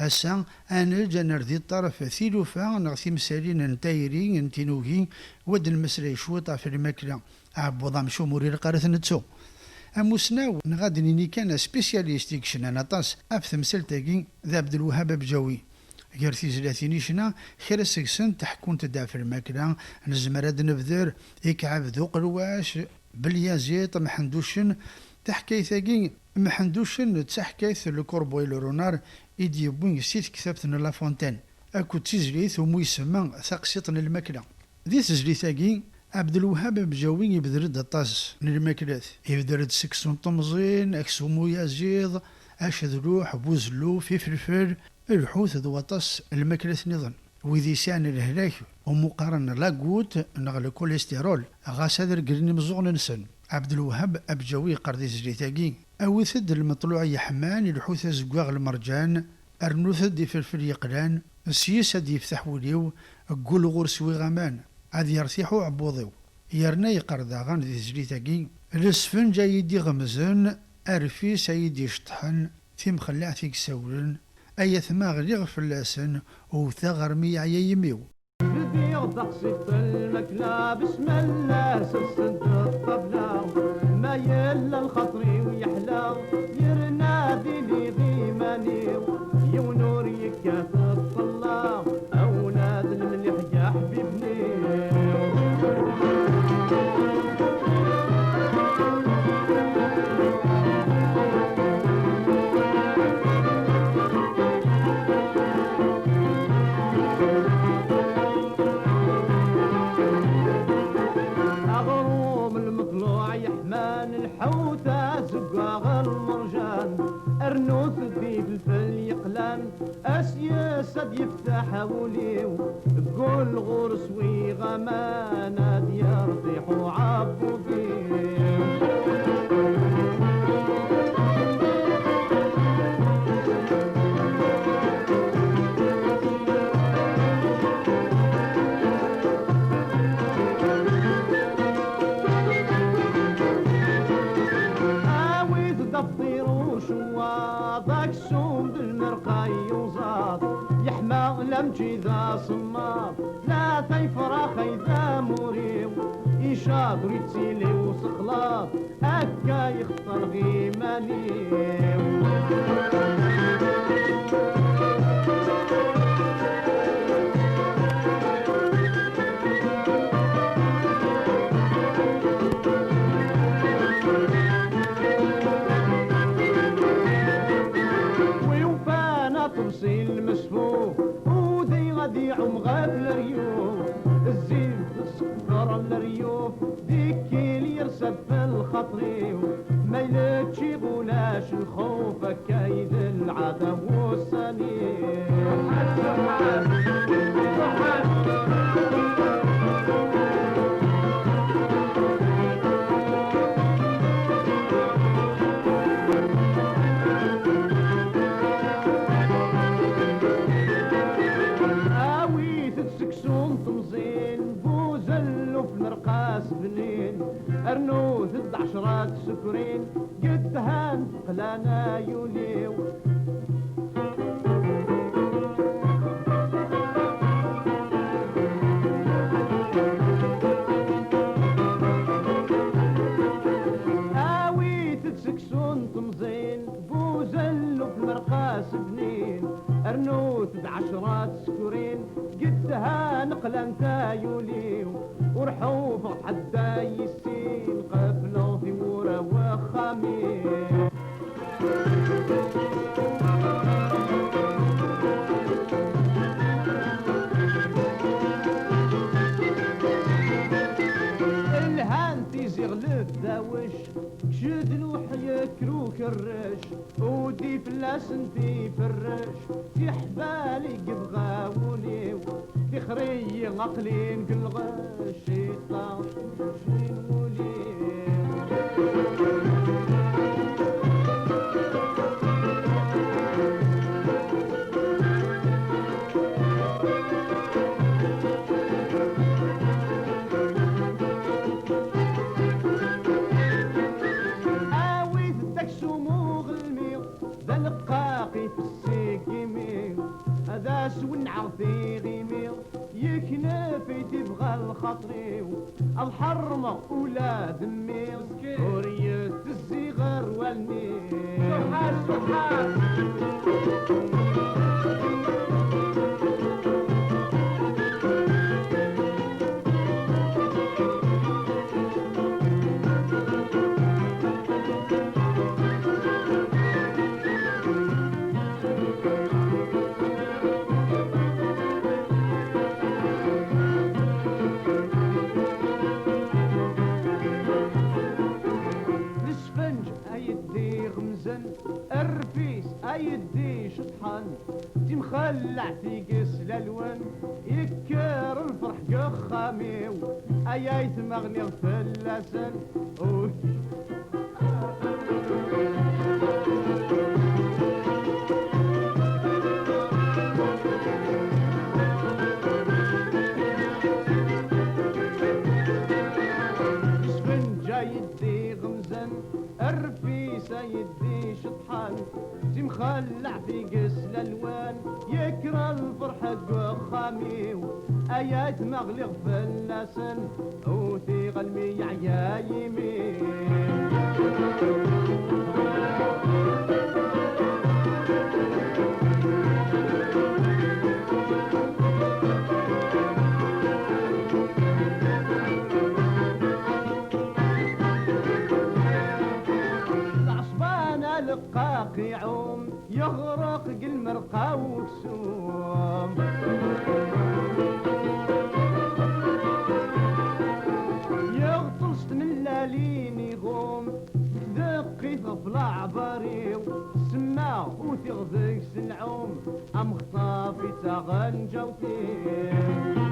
هسا أنا جانا ردي الطرف ثيلوفا نغثي مسالين نتايري نتينوغي ود المسري شوطة في الماكلة عبوضا مشو موري القارث نتسو أموسناو نغادنيني كان سبيسياليست كشنا نطاس أف مسلتاكي ذا عبد الوهاب بجاوي غير تيزلاتيني شنا خير سكسن تحكون تدع في الماكلة نزمر هاد نبذر يكعب ذو قرواش باليازيط محندوشن تحكي ثاقي محندوشن تحكيث الكوربوي لورونار إدي بوين سيت كتابتنا لافونتين أكو تيزليث ومو يسمى ثقسيطن الماكلة ذي تزليثاقي عبد الوهاب بجاوي يبدرد الطاس من الماكلات يبدرد سكسون طمزين أكسو مو يازيض أشذلوح بوزلو في فلفل الحوث ذو طاس الماكلات نظن وذي سان الهلاك ومقارنة لاقوت نغل كوليسترول غاس هذا القرن مزغن نسن عبد الوهاب أبجاوي قردي زليتاقي أوثد المطلوع يحمان الحوث زقواغ المرجان أرنوثد فلفل يقلان السياسة دي يفتح وليو قول غور سوي غمان عاد يرتيحو عبوضيو يرنا يقرداغان ذي زليتاقي الاسفن جاي يدي غمزن أرفي سيدي شطحن في مخلع فيك سولن أي ثماغ لغ فلاسن وثغر ميع يميو بدي ضقسي في المكلا بسم الله سلسلت الطبلة ما يلا الخطري ويحلى يرنادي لي غيماني يونور يكاف الطلا أولاد المليح يا حبيبني الحوتة زقاغ المرجان أرنوث ذي بالفل يقلان أسياسد يفتح وليو قول غرس ويغمانا ديار طيحو عبو لمجي ذا صمار لا تيفرخ إذا مريو يشاطر يتسيلي وسخلاط أكا يخطر غيمانيو ويوفانا تمصيل مسفوف يعم غاب الريوف الزين السكر الريوف ديك اللي يرسب في الخطري ما يلتشي غولاش الخوف كايد العذاب والسنين أرنوث 10 سكرين قد هان قلانا يوليو آويت تسكسون طمزين بوزلو في مرقاس بنين أرنوث 10 سكرين قد هان قلانا يوليو ورحوف حتى يسين قفلو ثورة وخميس الهان تيزيغ داوش شد نوحي كروك الرش ودي فلاس انتي فرش في حبالي قد غاوليو في خري عقلين كل غش يطاش شين وليو آوي الدكسو مغلمي ذا القاقي في السيكيمي خاطري الحرمة ولاد امي وريت الزغر والني سبحان سبحان الرفيس ايدي شطحان تمخلع في قس الالوان يكر الفرح قخاميو ايايت مغني غفلاسن سيدي شطحان تمخلع في قس الالوان يكرى الفرحة قخامي ايات مغلق فلاسن وثي قلبي يعيا يمين القاق يعوم يغرق المرقى وكسوم يغطس من اللالين يغوم دقي طفل عباري سما وتغذيك سنعوم ام خطافي تغن جوتي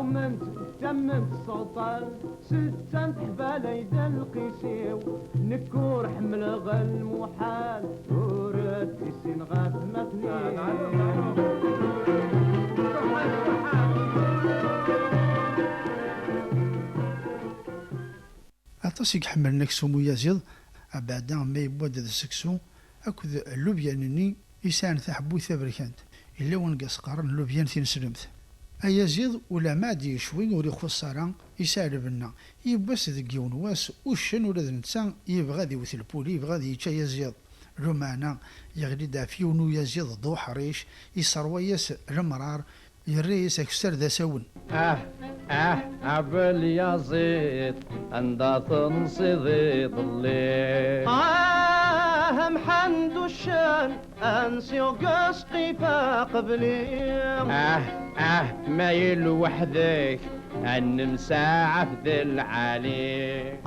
عمنت تمنت سلطان ستة حبال يد القيسيو نكور حمل غل محال ورد السين غاث مثني أطاس يحمل نكسو ميازيض أبعدا ما يبود هذا السكسو أكد اللوبيانني يسان ثحبو ثابركانت إلا ونقص قارن اللوبيان تنسلمت أيزيد ولا ما دي شوي وري خسارة يسالب لنا يبس ذك يونواس وشن ولا ذنتسان يبغى ذي وث البولي يبغى ذي يتشا يزيد رمانا يغلي دافيونو يزيد ضو حريش يسرويس المرار يريس اكسر ذا سون عبل يزيد عند تنصيد ضلي محمد الشان انسي قسقي فقبلي مايل وحدك ان مساعة في ذي العالي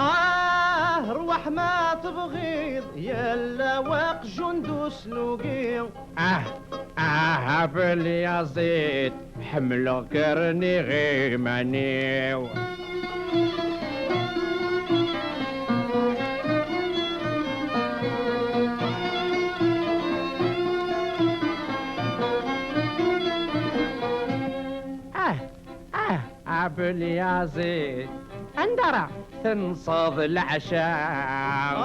روح ما تبغيض يلا وق جندو سلوقي باليزيد حملو كرني غيماني باليزيد اندرا تنصاد العشاء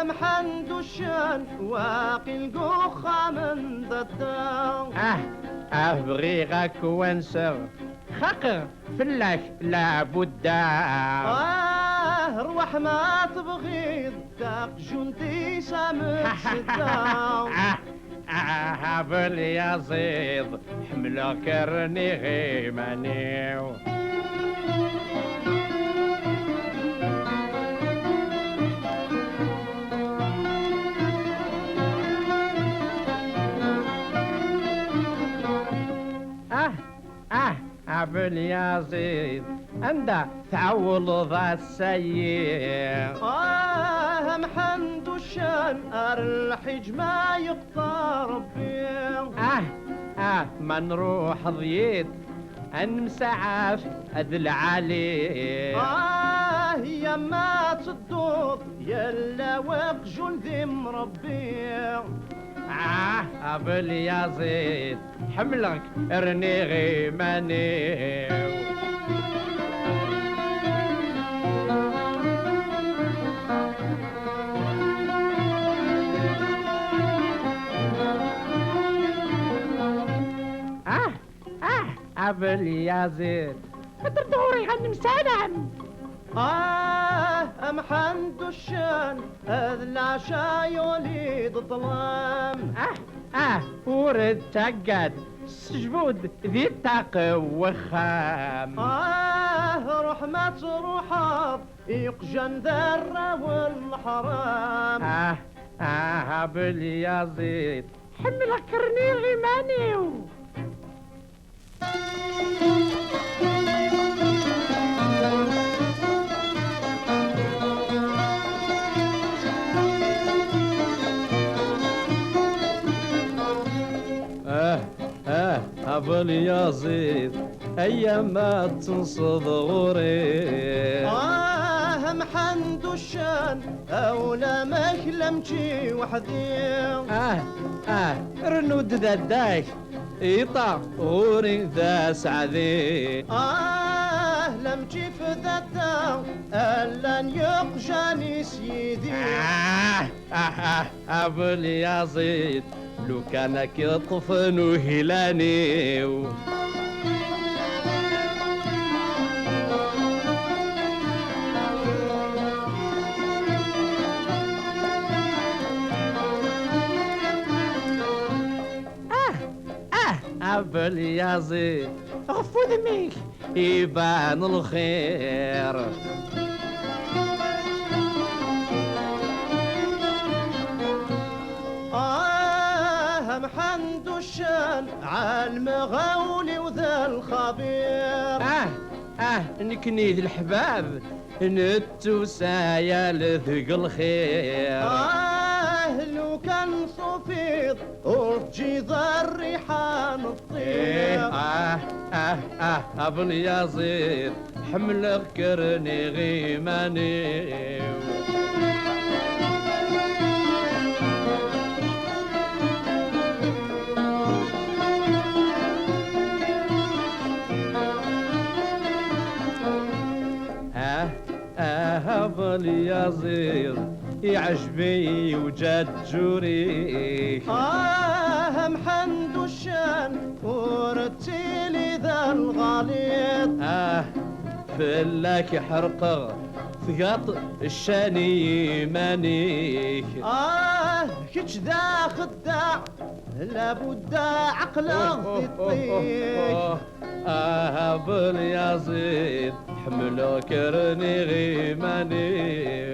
محمد الشان واقي القخة من ضده ابغيغك وانسر خقر فلك لابد روح ما تبغيض داق جندي سامح سده باليزيد حملو كرني غيمانيو باليزيد عند تعول ذا السير محمد الشان الحج ما يقطع ربي ما نروح ضييت انمسعف اذل عليه يا ما تصدوط يلا وق جندي مربي باليزيد حملك ارني غيماني. باليزيد الدردوري غنم سلام. محمد الشان هذا العشاء يوليد ظلام. ورد تقد سجبود ذي التاق وخام. رحمة روحات يقجن ذرة والحرام. باليزيد حملك رني غيماني. باليزيد ايام ما تنصد غوري. محمد الشان اولا ما كلمتي وحدي. رنود ذا داك يطا غوري ذا سعدي. لم تشوف ذا تا الا يقجاني سيدي. باليزيد لو كانك يطفن وهلاني. باليزيد غفو ذميك يبان الخير. محمد الشان عالمغاولي وذا الخبير. نكني الحباب نتوسايا لذق الخير. لو كان صفيد وتجي ذا الريحان الطير. باليزيد حملك كرني غيماني. باليزيد يعجبي وجد جوري. محمد الشان ورتيلي ذا الغليط. فلك حرقه ثقاط الشاني مانيك. كيش ذا خداع لابد عقله يطيق. باليزيد حملو كرني غيماني.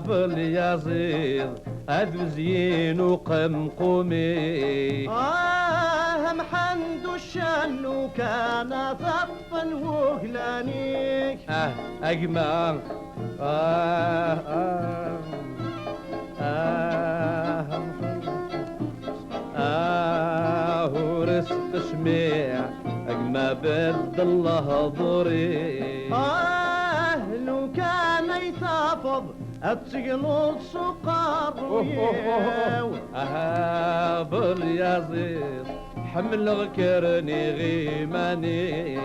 باليزيد أذو زين وقمقمي. محمد الشان كان ثقفا وهلانيك. أجمع ورست شميع أجمع بد الله ضري. لو كان يتافض التقنط سقار. باليزيد حمل غكرني غيماني.